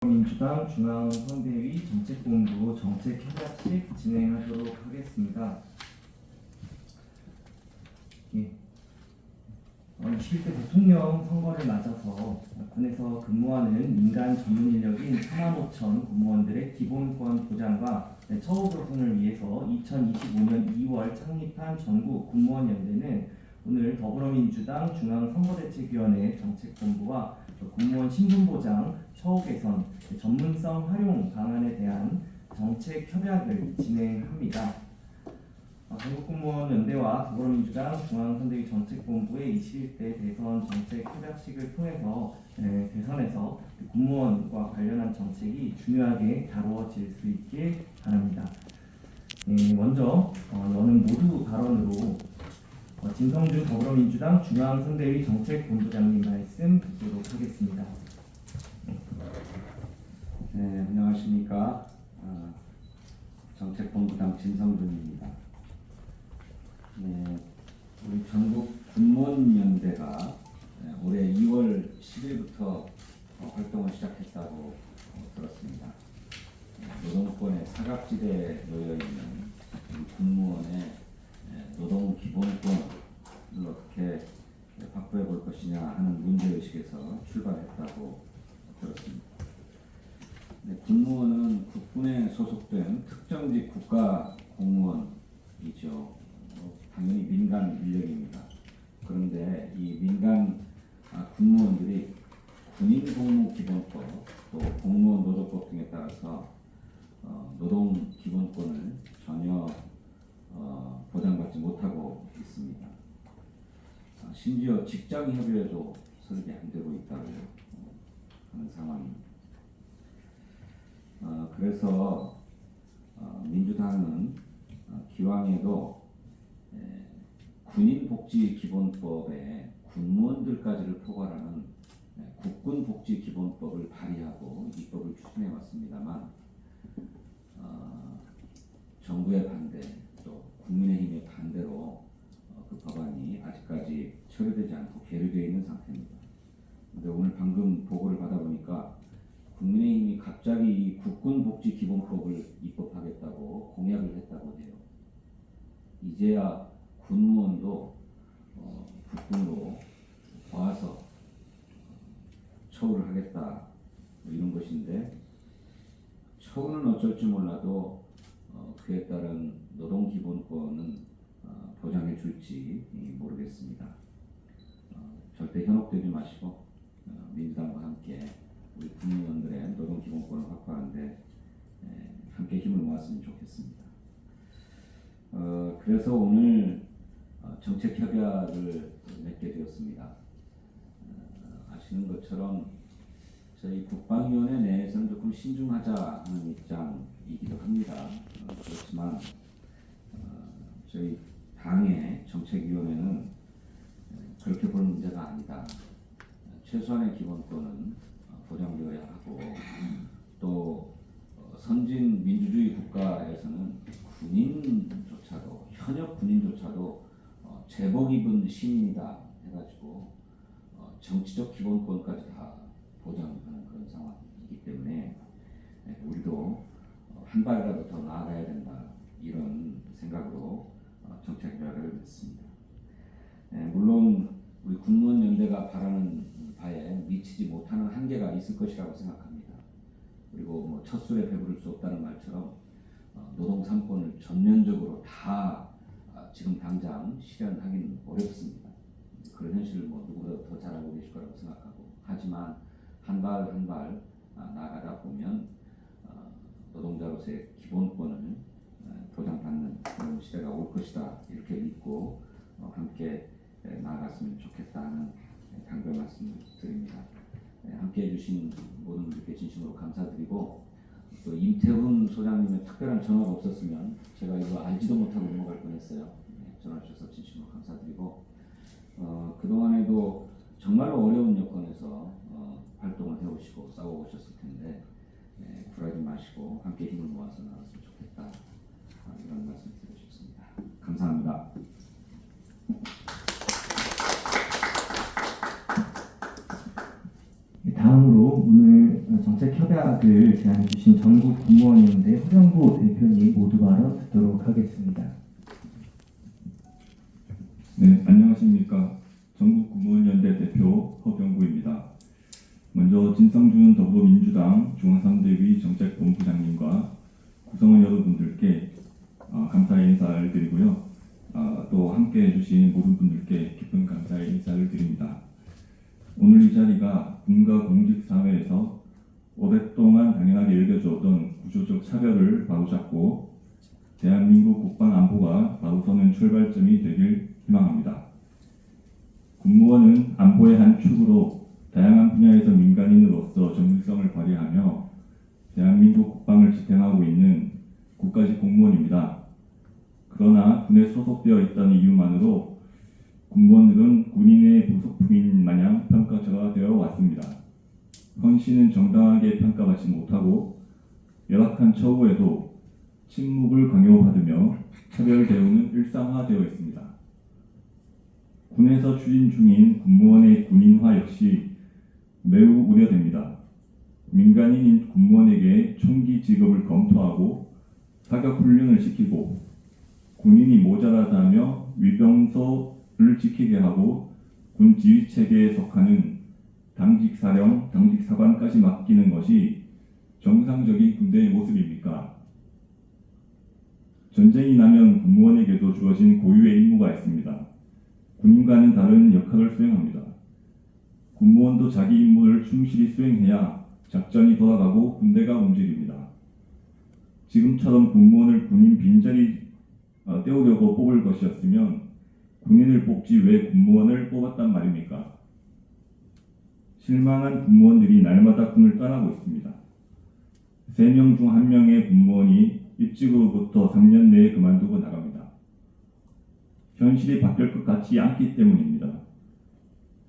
민주당 중앙선대위 정책본부 정책협약식 진행하도록 하겠습니다. 예. 21대 대통령 선거를 맞아서 군에서 근무하는 민간 전문 인력인 4만 5천 공무원들의 기본권 보장과 처우 개선을 위해서 2025년 2월 창립한 전국 공무원연대는 오늘 더불어민주당 중앙선거대책위원회 정책본부와 공무원 신분보장, 처우 개선, 전문성 활용 방안에 대한 정책 협약을 진행합니다. 전국공무원연대와 더불어민주당 중앙선대위 정책본부의 21대 대선 정책 협약식을 통해서 대선에서 공무원과 관련한 정책이 중요하게 다루어질 수 있길 바랍니다. 먼저 여는 모두 발언으로 진성준 더불어민주당 중앙선대위 정책본부장님 말씀 듣도록 하겠습니다. 네, 안녕하십니까. 정책본부장 진성준입니다. 네, 우리 전국 군무원연대가 올해 2월 10일부터 활동을 시작했다고 들었습니다. 노동권의 사각지대에 놓여있는 군무원의 노동 기본권을 어떻게 확보해 볼 것이냐 하는 문제의식에서 출발했다고 들었습니다. 군무원은 국군에 소속된 특정직 국가 공무원이죠. 당연히 민간 인력입니다. 그런데 이 민간 군무원들이 군인복무기본법 또 공무원 노조법 등에 따라서 노동 기본권을 전혀 보장받지 못하고 있습니다. 심지어 직장협의회도 설립이 안 되고 있다고 하는 상황입니다. 그래서 민주당은 기왕에도 군인복지기본법에 군무원들까지를 포괄하는 국군복지기본법을 발의하고 입법을 추진해 왔습니다만 정부의 반대 또 국민의힘의 반대로 그 법안이 아직까지 처리되지 않고 계류되어 있는 상태입니다. 그런데 오늘 방금 보고를 받아보니까 국민의힘이 갑자기 이 국군복지기본법을 입법하겠다고 공약을 했다고 해요. 이제야 군무원도 국군으로 와서 처우를 하겠다 이런 것인데 처우는 어쩔지 몰라도 그에 따른 노동기본권은 보장해 줄지 모르겠습니다. 절대 현혹되지 마시고 민주당과 함께 우리 국민원들의 노동기본권을 확보하는데 함께 힘을 모았으면 좋겠습니다. 그래서 오늘 정책협약을 맺게 되었습니다. 아시는 것처럼 저희 국방위원회 내에서는 조금 신중하자 하는 입장이기도 합니다. 그렇지만 저희 당의 정책위원회는 그렇게 볼 문제가 아니다. 최소한의 기본권은 보장되어야 하고 또 선진 민주주의 국가에서는 군인조차도 현역 군인조차도 제복 입은 시민이다 해가지고 정치적 기본권까지 다 보장하는 그런 상황이기 때문에 우리도 한 발이라도 더 나아가야 된다 이런 생각으로 정책협약을 맺습니다. 물론 우리 군무원연대가 바라는 바에 미치지 못하는 한계가 있을 것이라고 생각합니다. 그리고 뭐 첫술에 배부를 수 없다는 말처럼 노동 3권을 전면적으로 다 지금 당장 실현하기는 어렵습니다. 그런 현실을 뭐 누구보다 더 잘 알고 계실 거라고 생각하고 하지만 한 발 한 발 나아가다 보면 노동자로서의 기본권을 보장받는 그런 시대가 올 것이다 이렇게 믿고 함께 나아갔으면 좋겠다는 강변 말씀을 드립니다. 함께해 주신 모든 분들께 진심으로 감사드리고 또 임태훈 소장님의 특별한 전화가 없었으면 제가 이거 알지도 못하고 넘어갈 뻔했어요. 전화 주셔서 진심으로 감사드리고 그동안에도 정말로 어려운 여건에서 활동을 해오시고 싸워오셨을 텐데 굴하지 마시고 함께 힘을 모아서 나갔으면 좋겠다 이런 말씀 드리고 싶습니다. 감사합니다. 다음으로 오늘 정책 협약을 제안해 주신 전국 공무원연대 허경구 대표님 모두 발언 듣도록 하겠습니다. 네, 안녕하십니까. 전국공무원연대 대표 허경구입니다. 먼저 진성준 더불어민주당 중앙선대위 정책본부장님과 구성원 여러분들께 감사의 인사를 드리고요. 또 함께 해주신 모든 분들께 깊은 감사의 인사를 드립니다. 오늘 이 자리가 군과 공직 사회에서 오랫동안 당연하게 여겨져오던 구조적 차별을 바로잡고 대한민국 국방 안보가 바로 서는 출발점이 되길 희망합니다. 군무원은 안보의 한 축으로 다양한 분야에서 민간인으로서 전문성을 발휘하며 대한민국 국방을 지탱하고 있는 국가직 공무원입니다. 그러나 군에 소속되어 있다는 이유만으로 군무원들은 군인의 부속품인 마냥 평가처가 되어 왔습니다. 헌신은 정당하게 평가받지 못하고 열악한 처우에도 침묵을 강요받으며 차별 대우는 일상화되어 있습니다. 군에서 추진 중인 군무원의 군인화 역시 매우 우려됩니다. 민간인인 군무원에게 총기 지급을 검토하고 사격 훈련을 시키고 군인이 모자라다며 위병소를 지키게 하고 군 지휘 체계에 속하는 당직 사령, 당직 사관까지 맡기는 것이 정상적인 군대의 모습입니까? 전쟁이 나면 군무원에게도 주어진 고유의 임무가 있습니다. 군인과는 다른 역할을 수행합니다. 군무원도 자기 임무를 충실히 수행해야 작전이 돌아가고 군대가 움직입니다. 지금처럼 군무원을 군인 빈자리 때우려고 뽑을 것이었으면 군인을 뽑지 왜 군무원을 뽑았단 말입니까? 실망한 군무원들이 날마다 군을 떠나고 있습니다. 3명 중 1명의 군무원이 입직으로부터 3년 내에 그만두고 나갑니다. 현실이 바뀔 것 같지 않기 때문입니다.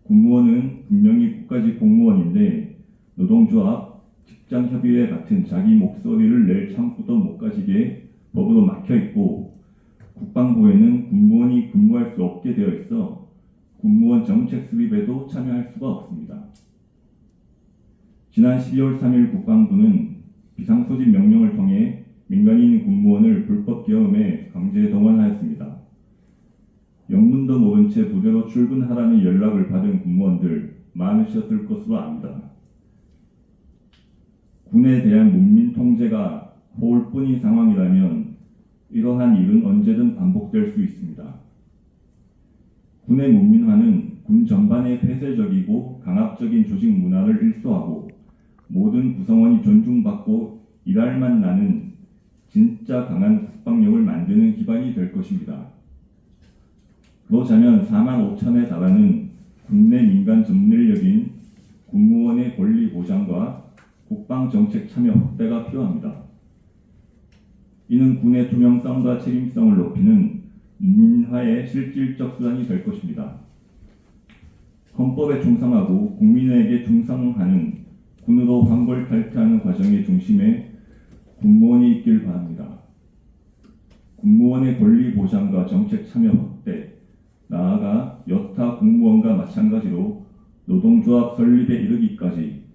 군무원은 분명히 국가직 공무원인데 노동조합, 직장협의회 같은 자기 목소리를 낼 창구도 못 가지게 법으로 막혀있고 국방부에는 군무원이 근무할 수 없게 되어 있어 군무원 정책 수립에도 참여할 수가 없습니다. 지난 12월 3일 국방부는 비상소집 명령을 통해 민간인 군무원을 불법 계엄에 강제 동원하였습니다. 영문도 모른 채 부대로 출근하라는 연락을 받은 군무원들 많으셨을 것으로 압니다. 군에 대한 문민 통제가 호울뿐인 상황이라면 이러한 일은 언제든 반복될 수 있습니다. 군의 문민화는 군 전반의 폐쇄적이고 강압적인 조직 문화를 일소하고 모든 구성원이 존중받고 일할만 나는 진짜 강한 국방력을 만드는 기반이 될 것입니다. 그러자면 4만 5천에 달하는 국내 민간 전문인력인 군무원의 권리 보장과 국방정책 참여 확대가 필요합니다. 이는 군의 투명성과 책임성을 높이는 문민화의 실질적 수단이 될 것입니다. 헌법에 충성하고 국민에게 충성하는 군으로 환골탈퇴하는 과정의 중심에 군무원이 있길 바랍니다. 군무원의 권리 보장과 정책 참여 확대, 나아가 여타 공무원과 마찬가지로 노동조합 설립에 이르기까지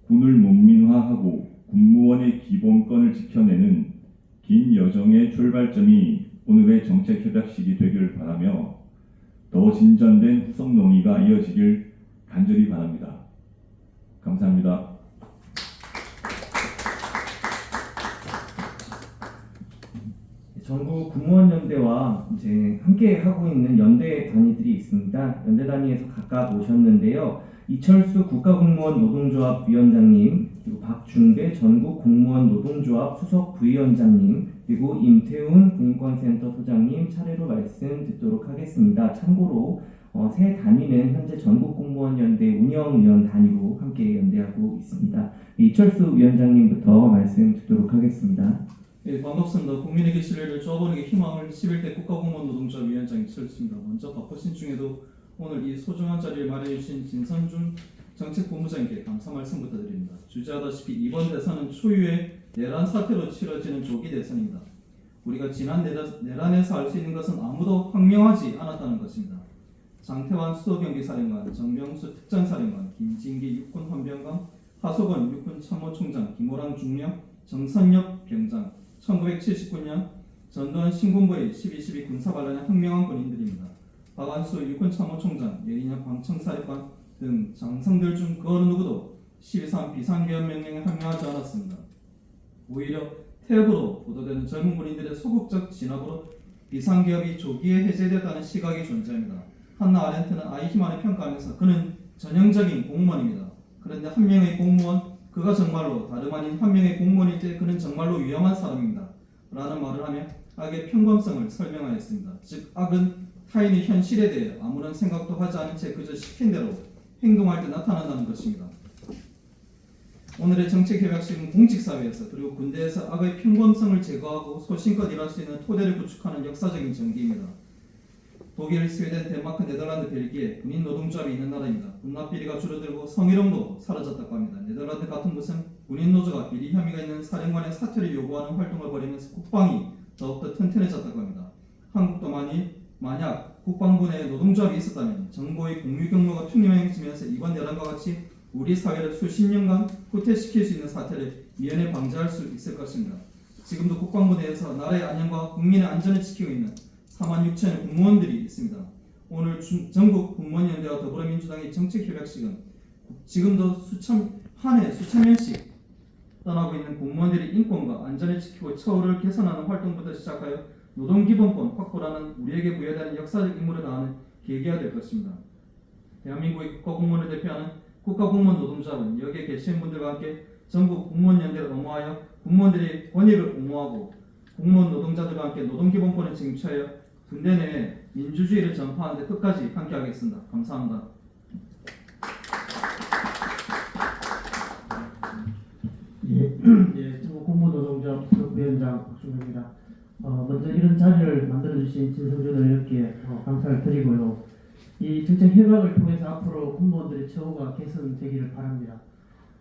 군을 문민화하고 군무원의 기본권을 지켜내는 긴 여정의 출발점이 오늘의 정책협약식이 되길 바라며 더 진전된 후속 논의가 이어지길 간절히 바랍니다. 감사합니다. 전국 군무원연대와 이제 함께 하고 있는 연대 단위들이 있습니다. 연대 단위에서 각각 오셨는데요. 이철수 국가공무원 노동조합 위원장님, 그리고 박준배 전국 공무원 노동조합 수석 부위원장님, 그리고 임태훈 군인권센터 소장님 차례로 말씀 듣도록 하겠습니다. 참고로 새 단위는 현재 전국공무원연대 운영위원 단위로 함께 연대하고 있습니다. 이철수 위원장님부터 말씀 듣도록 하겠습니다. 예, 반갑습니다. 국민에게 신뢰를 쪼아버리기 희망을 11대 국가공무원 노동조합 위원장 이철수입니다. 먼저 바쁘신 중에도 오늘 이 소중한 자리를 마련해 주신 진성준 정책본부장님께 감사 말씀부터 드립니다. 주제하다시피 이번 대선은 초유의 내란 사태로 치러지는 조기 대선입니다. 우리가 지난 내란에서 알 수 있는 것은 아무도 황명하지 않았다는 것입니다. 장태환 수도경비사령관, 정명수 특전사령관, 김진기 육군헌병관, 하소건 육군 참모총장, 김호랑 중령, 정선엽 병장, 1979년 전두환 신군부의 12.12 군사반란에 항명한 군인들입니다. 박안수 육군 참모총장, 예인혁 광청사령관 등 장성들 중 그 어느 누구도 12.3 비상계엄 명령에 항명하지 않았습니다. 오히려 태업으로 보도되는 젊은 군인들의 소극적 진압으로 비상계엄이 조기에 해제됐다는 시각이 존재합니다. 한나 아렌트는 아이히만을 평가하면서 그는 전형적인 공무원입니다. 그런데 한 명의 공무원, 그가 정말로 다름 아닌 한 명의 공무원일 때 그는 정말로 위험한 사람입니다. 라는 말을 하며 악의 평범성을 설명하였습니다. 즉 악은 타인의 현실에 대해 아무런 생각도 하지 않은 채 그저 시킨 대로 행동할 때 나타난다는 것입니다. 오늘의 정책협약식은 공직사회에서 그리고 군대에서 악의 평범성을 제거하고 소신껏 일할 수 있는 토대를 구축하는 역사적인 전기입니다. 독일, 스웨덴, 덴마크, 네덜란드, 벨기에 군인 노동조합이 있는 나라입니다. 군납 비리가 줄어들고 성희롱도 사라졌다고 합니다. 네덜란드 같은 곳은 군인 노조가 비리 혐의가 있는 사령관의 사퇴를 요구하는 활동을 벌이면서 국방이 더욱더 튼튼해졌다고 합니다. 한국도 만약 국방부 내에 노동조합이 있었다면 정보의 공유 경로가 투명해지면서 이번 여론과 같이 우리 사회를 수십 년간 후퇴시킬 수 있는 사태를 미연에 방지할 수 있을 것입니다. 지금도 국방부 내에서 나라의 안녕과 국민의 안전을 지키고 있는 4만 6천의 공무원들이 있습니다. 오늘 전국 공무원연대와 더불어민주당의 정책협약식은 지금도 한 해 수천 명씩 떠나고 있는 공무원들의 인권과 안전을 지키고 처우를 개선하는 활동부터 시작하여 노동기본권 확보라는 우리에게 부여되는 역사적 임무를 다하는 계기가 될 것입니다. 대한민국의 국가공무원을 대표하는 국가공무원 노동조합은 여기에 계신 분들과 함께 전국 공무원연대를 엄호하여 공무원들의 권익을 옹호하고 공무원 노동자들과 함께 노동기본권을 쟁취하여 군대 내에 민주주의를 전파하는 데 끝까지 함께하겠습니다. 감사합니다. 전국 공무노동조합 부위원장 박준호입니다. 먼저 이런 자리를 만들어주신 진성준 의원께 감사를 드리고요. 이 정책 협약을 통해서 앞으로 공무원들의 처우가 개선되기를 바랍니다.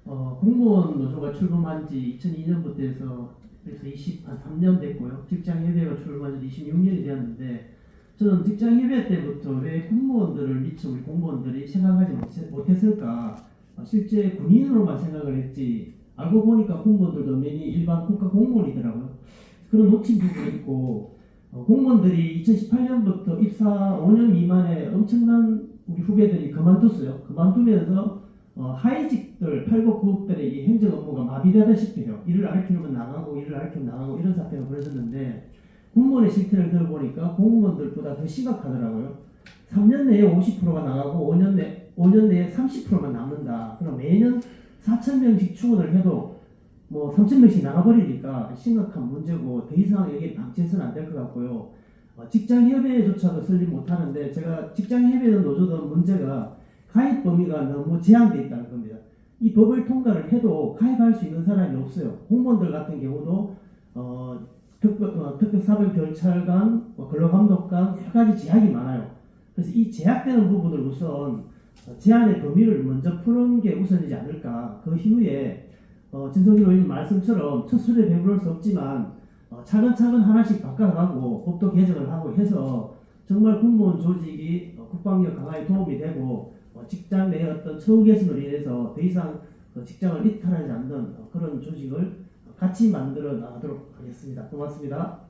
공무원 노조가 출범한 지 2002년부터 해서 그래서 23년 됐고요. 직장협의회가 출범한 지 26년이 되었는데 저는 직장협의회 때부터 왜 공무원들을 미처 우리 공무원들이 생각하지 못했을까? 실제 군인으로만 생각을 했지 알고 보니까 공무원들도 많이 일반 국가 공무원이더라고요. 그런 놓친 부분이 있고 공무원들이 2018년부터 입사 5년 미만의 엄청난 우리 후배들이 그만뒀어요. 그만두면서 하위직들, 8급, 9급들의 이 행정 업무가 마비되다시피 해요. 일을 알키면 나가고 일을 알키면 나가고 이런 사태가 벌어졌는데 공무원의 실태를 들어보니까 공무원들보다 더 심각하더라고요. 3년 내에 50%가 나가고 5년 내에 30%만 남는다. 그럼 매년 4,000명씩 충원을 해도 뭐 3,000명씩 나가버리니까 심각한 문제고 더 이상 여기에 방치해서는 안 될 것 같고요. 직장협의회조차도 설립 못하는데 제가 직장협의회든 노조든 문제가 가입 범위가 너무 제한되어 있다는 겁니다. 이 법을 통과를 해도 가입할 수 있는 사람이 없어요. 공무원들 같은 경우도 특별사법경찰관, 근로감독관 여러 가지 제약이 많아요. 그래서 이 제약되는 부분을 우선 제한의 범위를 먼저 푸는 게 우선이지 않을까. 그 이후에 진성준 의원님 말씀처럼 첫 술에 배부를 수 없지만 차근차근 하나씩 바꿔가고 법도 개정을 하고 해서 정말 공무원 조직이 국방력 강화에 도움이 되고 직장 내 어떤 처우 개선으로 인해서 더 이상 직장을 이탈하지 않는 그런 조직을 같이 만들어 나가도록 하겠습니다. 고맙습니다.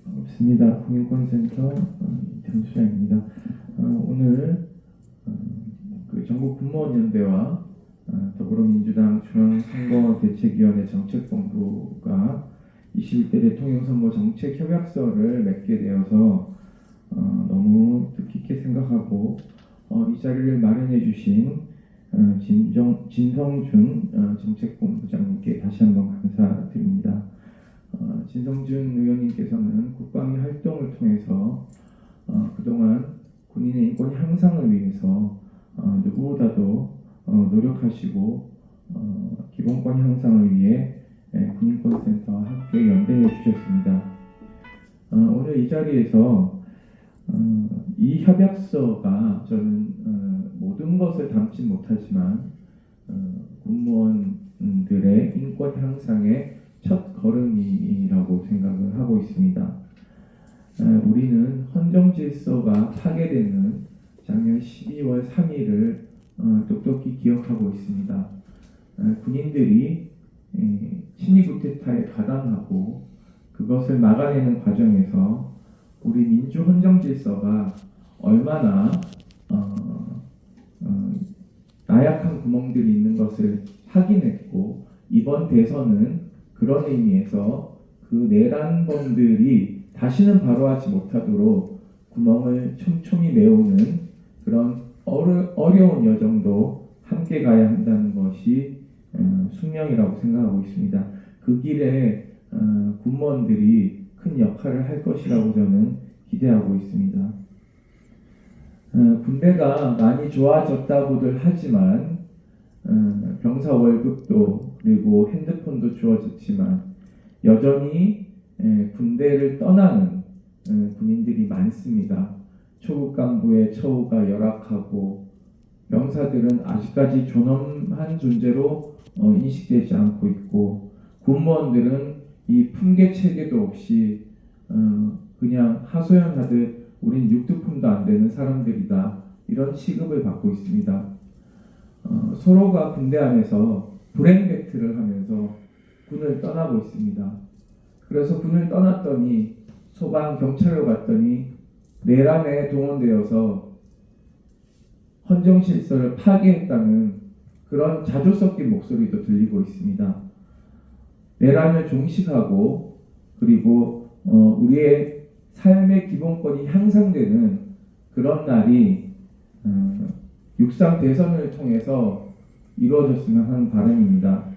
반갑습니다. 국민권센터 장수장입니다. 오늘 그 전국 공무원연대와 더불어민주당 중앙선거대책위원회 정책본부가 21대 대통령 선거 정책 협약서를 맺게 되어서 너무 뜻깊게 생각하고 이 자리를 마련해 주신 진성준 정책본부장님께 다시 한번 감사드립니다. 진성준 의원님께서는 국방위 활동을 통해서 그동안 군인의 인권 향상을 위해서 누구보다도 노력하시고 기본권 향상을 위해 군인권센터와 함께 연대해 주셨습니다. 오늘 이 자리에서 이 협약서가 저는 모든 것을 담지 못하지만 공무원들의 인권 향상의 첫 걸음이라고 생각을 하고 있습니다. 우리는 헌정 질서가 파괴되는 작년 12월 3일을 똑똑히 기억하고 있습니다. 군인들이 친위 쿠데타에 가담하고 그것을 막아내는 과정에서 우리 민주 헌정 질서가 얼마나 나약한 구멍들이 있는 것을 확인했고, 이번 대선은 그런 의미에서 그 내란범들이 다시는 바로하지 못하도록 구멍을 촘촘히 메우는 그런 어려운 여정도 함께 가야 한다는 것이 숙명이라고 생각하고 있습니다. 그 길에 군무원들이 큰 역할을 할 것이라고 저는 기대하고 있습니다. 군대가 많이 좋아졌다고들 하지만 병사 월급도 그리고 핸드폰도 주어졌지만 여전히 군대를 떠나는 군인들이 많습니다. 초급 간부의 처우가 열악하고 병사들은 아직까지 존엄한 존재로 인식되지 않고 있고, 군무원들은 이 품계 체계도 없이 그냥 하소연하듯 우린 육두품도 안 되는 사람들이다, 이런 취급을 받고 있습니다. 서로가 군대 안에서 불행 배틀을 하면서 군을 떠나고 있습니다. 그래서 군을 떠났더니 소방, 경찰로 갔더니 내란에 동원되어서 헌정 질서를 파괴했다는 그런 자조 섞인 목소리도 들리고 있습니다. 내란을 종식하고 그리고 우리의 삶의 기본권이 향상되는 그런 날이 6.3 대선을 통해서 이루어졌으면 하는 바람입니다.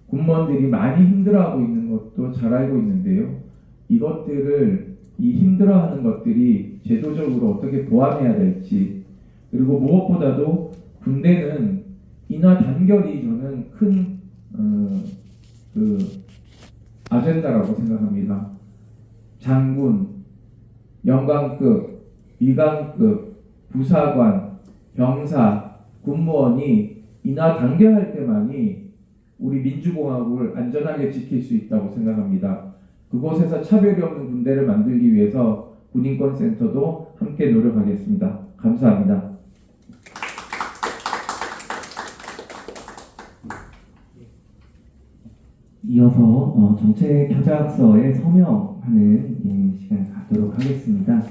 군무원들이 많이 힘들어하고 있는 것도 잘 알고 있는데요. 이 힘들어하는 것들이 제도적으로 어떻게 보완해야 될지, 그리고 무엇보다도 군대는 인하 단결이 저는 큰 아젠다라고 생각합니다. 장군, 영관급, 위관급, 부사관, 병사, 군무원이 인하 단결할 때만이 우리 민주공화국을 안전하게 지킬 수 있다고 생각합니다. 그곳에서 차별이 없는 군대를 만들기 위해서 군인권센터도 함께 노력하겠습니다. 감사합니다. 이어서 정책 협약서에 서명하는 시간을 갖도록 하겠습니다.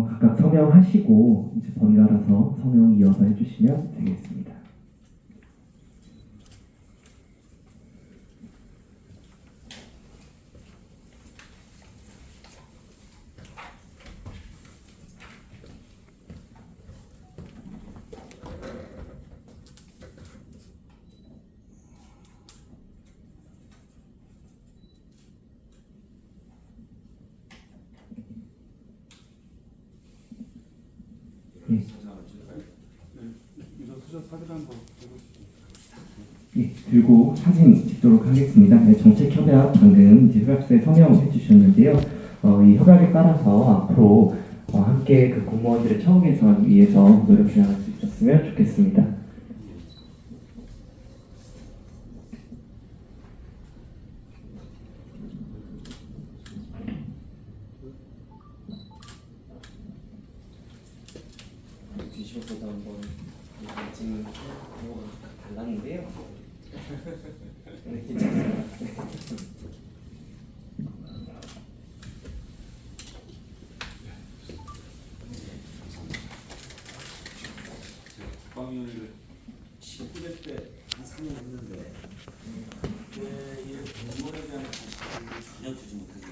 각각 서명하시고 이제 번갈아서 서명 이어서 해주시면 되겠습니다. 들고 사진 찍도록 하겠습니다. 정책 협약 방금 이제 협약서에 서명해 주셨는데요. 이 협약에 따라서 앞으로 함께 그 공무원들의 처우 개선 위해서 노력해 나갈 수 있었으면 좋겠습니다. 뒤집어서 한번 지금 뭐가 달랐는데요. 네, 괜찮습니다. 국방위원회를 19대 때 한 3년 했는데 이 공무원에 대한 관심을 전혀 주지 못했어요.